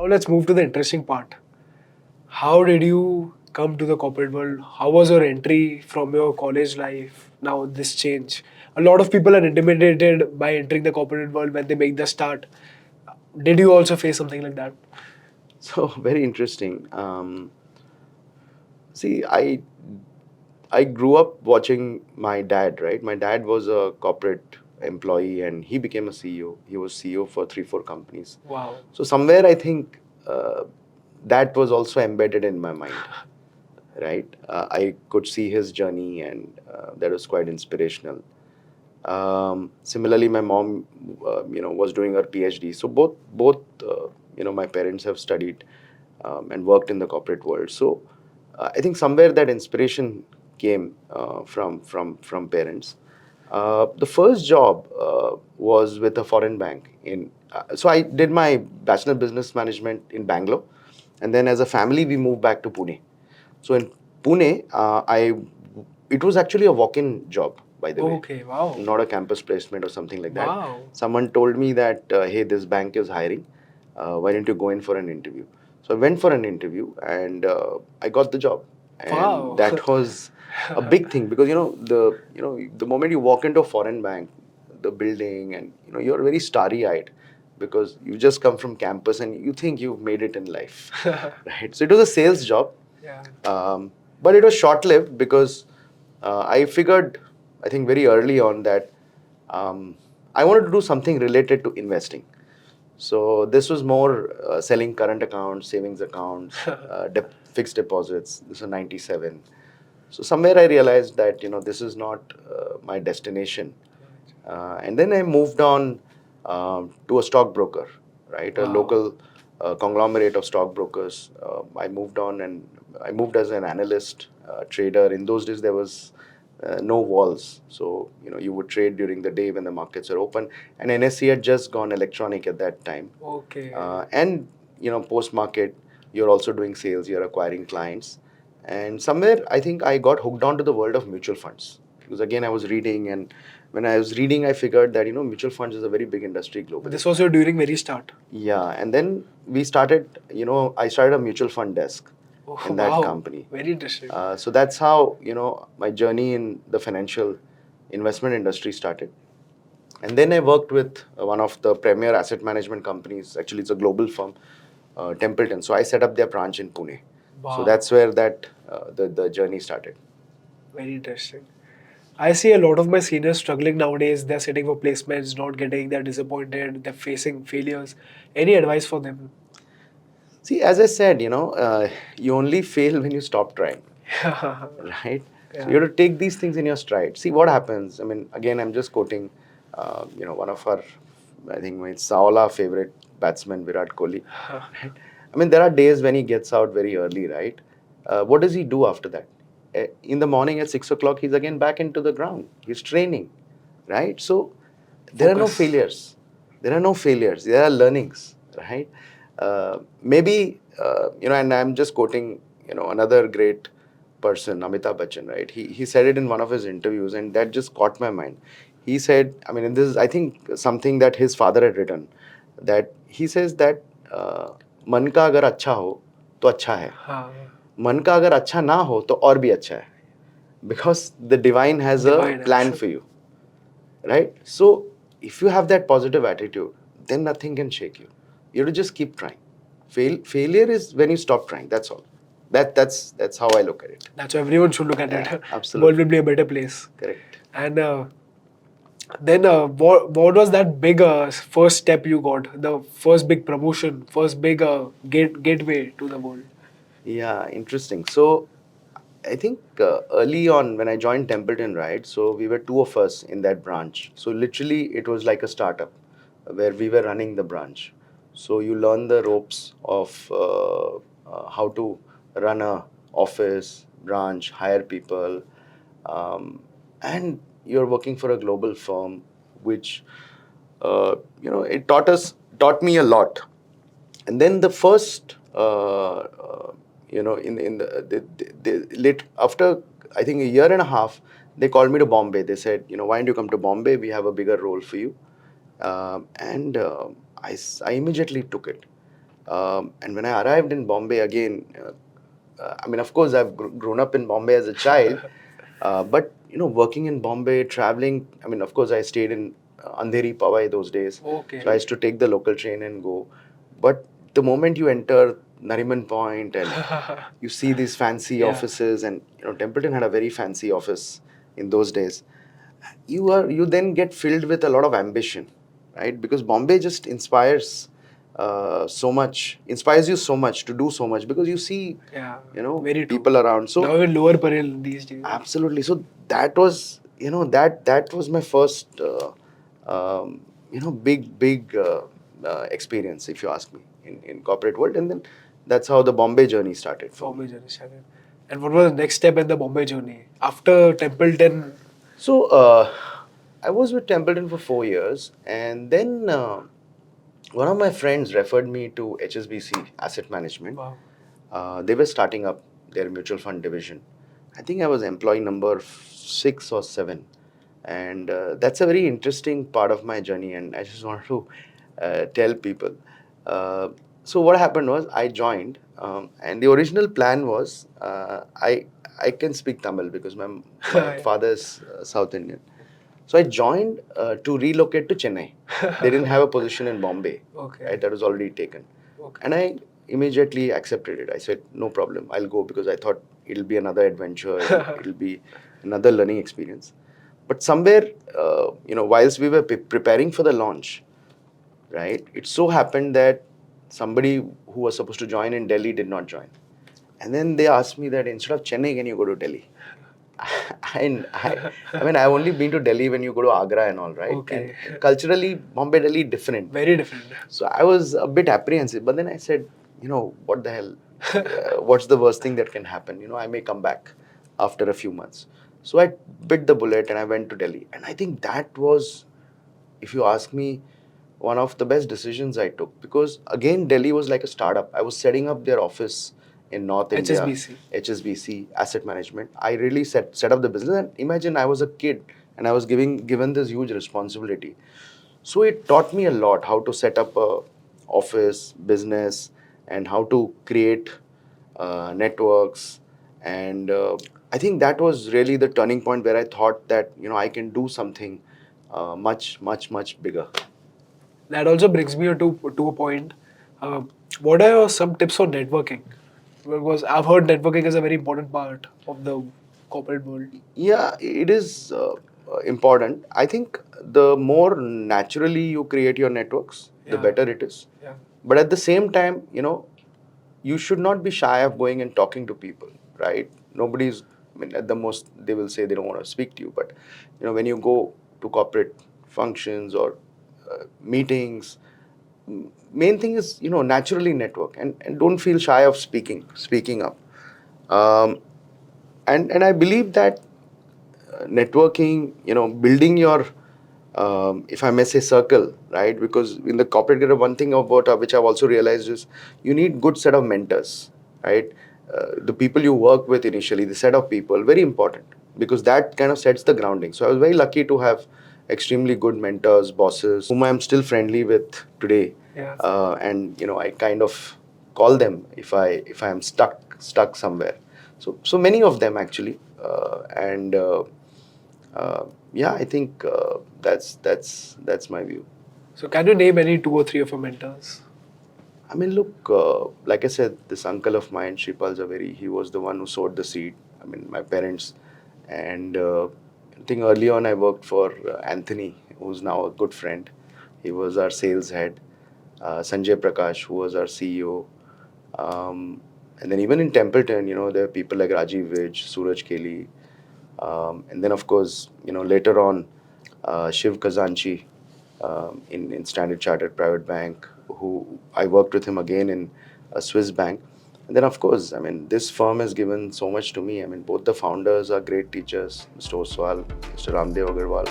let's move to the interesting part. How did you come to the corporate world? How was your entry from your college life? Now this change. A lot of people are intimidated by entering the corporate world when they make the start. Did you also face something like that? So very interesting. See, I grew up watching my dad. Right, my dad was a corporate employee, and he became a CEO. He was CEO for 3-4 companies. Wow. So somewhere I think that was also embedded in my mind. Right, I could see his journey, and that was quite inspirational. Similarly, my mom, was doing her PhD. So both, my parents have studied and worked in the corporate world. So I think somewhere that inspiration came from parents. The first job was with a foreign bank so I did my bachelor business management in Bangalore, and then as a family we moved back to Pune. So in Pune, it was actually a walk-in job, by the way, Okay, wow. not a campus placement or something like that. Wow. Someone told me that, hey, this bank is hiring. Why don't you go in for an interview? So I went for an interview, and I got the job. And Wow. that was a big thing, because the moment you walk into a foreign bank, the building, and you're very starry-eyed, because you just come from campus and you think you've made it in life, right? So it was a sales job. Yeah. But it was short-lived, because I figured, I think very early on, that I wanted to do something related to investing. So this was more selling current accounts, savings accounts, fixed deposits. This was 97. So somewhere I realized that this is not my destination. And then I moved on to a stockbroker, right? A Wow. local conglomerate of stockbrokers. I moved on, and I moved as an analyst, trader. In those days, there was no walls. So, you would trade during the day when the markets are open. And NSE had just gone electronic at that time. Okay. And, post-market, you're also doing sales, you're acquiring clients. And somewhere, I think I got hooked on to the world of mutual funds. Because again, I was reading, and when I was reading, I figured that, mutual funds is a very big industry globally. This was your during very start. Yeah, and then we started, I started a mutual fund desk in that Wow. company. Very interesting. So that's how, my journey in the financial investment industry started. And then I worked with one of the premier asset management companies. Actually, it's a global firm, Templeton. So I set up their branch in Pune. Wow. So that's where the journey started. Very interesting. I see a lot of my seniors struggling nowadays. They're sitting for placements, not getting, they're disappointed, they're facing failures. Any advice for them? See, as I said, you only fail when you stop trying, right? Yeah. So you have to take these things in your stride. See what happens. I mean, again, I'm just quoting, one of our, I think my Saola favorite batsman, Virat Kohli. Right? I mean, there are days when he gets out very early, right? What does he do after that? In the morning at 6 o'clock, he's again back into the ground. He's training, right? So there are no Focus. failures. There are no failures. There are learnings, right? Maybe, and I'm just quoting, another great person, Amitabh Bachchan, right? He said it in one of his interviews, and that just caught my mind. He said, I mean, and this is, I think, something that his father had written, that he says that मन का अगर अच्छा हो तो अच्छा है, हाँ. मन का अगर अच्छा ना हो तो और भी अच्छा है, because the divine has Divine a plan has. for you, right? So if you have that positive attitude, then nothing can shake you. You have to just keep trying. Failure is when you stop trying. That's all. That's how I look at it. That's how everyone should look at Yeah, it. absolutely. World will be a better place. Correct. And then what was that big first step you got? The first big promotion, first big gateway to the world. Yeah, interesting. So I think early on when I joined Templeton, right? So we were two of us in that branch. So literally it was like a startup where we were running the branch. So you learn the ropes of how to run a office, branch, hire people, and you're working for a global firm, which it taught me a lot. And then the first, in the late after, I think, a year and a half, they called me to Bombay. They said, why don't you come to Bombay? We have a bigger role for you. And I immediately took it. And when I arrived in Bombay again, I mean, of course, I've grown up in Bombay as a child, but working in Bombay, traveling. I mean, of course, I stayed in Andheri, Powai those days, Okay. so I used to take the local train and go. But the moment you enter Nariman Point and you see these fancy Yeah. offices, and Templeton had a very fancy office in those days. You then get filled with a lot of ambition, right? Because Bombay just inspires you so much to do so much because you see Yeah. Very true. people around. So Now even lower Parel these days. absolutely. So that was that was my first experience, if you ask me, in corporate world, and then that's how the Bombay journey started for me. Bombay journey started. And what was the next step in the Bombay journey? After Templeton, So I was with Templeton for 4 years, and then one of my friends referred me to HSBC Asset Management. wow. They were starting up their mutual fund division. I think I was employee number 6 or 7, and that's a very interesting part of my journey. And I just want to tell people. So what happened was I joined, and the original plan was I can speak Tamil because my Yeah. father is South Indian. So I joined to relocate to Chennai. They didn't have a position in Bombay, Okay. right? That was already taken. Okay. And I immediately accepted it. I said, no problem, I'll go because I thought it'll be another adventure, it'll be another learning experience. But somewhere, whilst we were preparing for the launch, right, it so happened that somebody who was supposed to join in Delhi did not join. And then they asked me that instead of Chennai, can you go to Delhi? And I mean, I've only been to Delhi when you go to Agra and all, right? Okay. And culturally, Bombay, Delhi, different. Very different. So I was a bit apprehensive, but then I said, what the hell? What's the worst thing that can happen? I may come back after a few months. So I bit the bullet and I went to Delhi. And I think that was, if you ask me, one of the best decisions I took because again, Delhi was like a startup. I was setting up their office in North HSBC. India, HSBC Asset Management. I really set up the business. And imagine I was a kid and I was given this huge responsibility. So it taught me a lot how to set up a office, business, and how to create networks. And I think that was really the turning point where I thought that I can do something much, much, much bigger. That also brings me to a point. Uh, what are some tips for networking? Because I've heard networking is a very important part of the corporate world. Yeah, it is important. I think the more naturally you create your networks, the Yeah. better it is. Yeah. But at the same time, you should not be shy of going and talking to people, right? Nobody's, I mean, at the most, they will say they don't want to speak to you. But, when you go to corporate functions or meetings, main thing is, naturally network and don't feel shy of speaking up. Um, and I believe that networking, building your, if I may say, circle, right? Because in the corporate career, one thing about which I've also realized is you need good set of mentors, right? The people you work with initially, the set of people, very important because that kind of sets the grounding. So I was very lucky to have extremely good mentors, bosses, whom I'm still friendly with today. Yeah. And I kind of call them if I am stuck somewhere. So many of them actually, and yeah, I think that's my view. So can you name any 2 or 3 of your mentors? I mean, look, like I said, this uncle of mine, Shripal Zaveri, he was the one who sowed the seed. I mean, my parents, and I think early on I worked for Anthony, who's now a good friend. He was our sales head. Sanjay Prakash, who was our CEO. And then even in Templeton, there are people like Rajiv Vij, Suraj Keli, and then, of course, later on, Shiv Kazanchi in Standard Chartered Private Bank, who I worked with him again in a Swiss bank. And then, of course, I mean, this firm has given so much to me. I mean, both the founders are great teachers, Mr. Oswal, Mr. Ramdev Agarwal.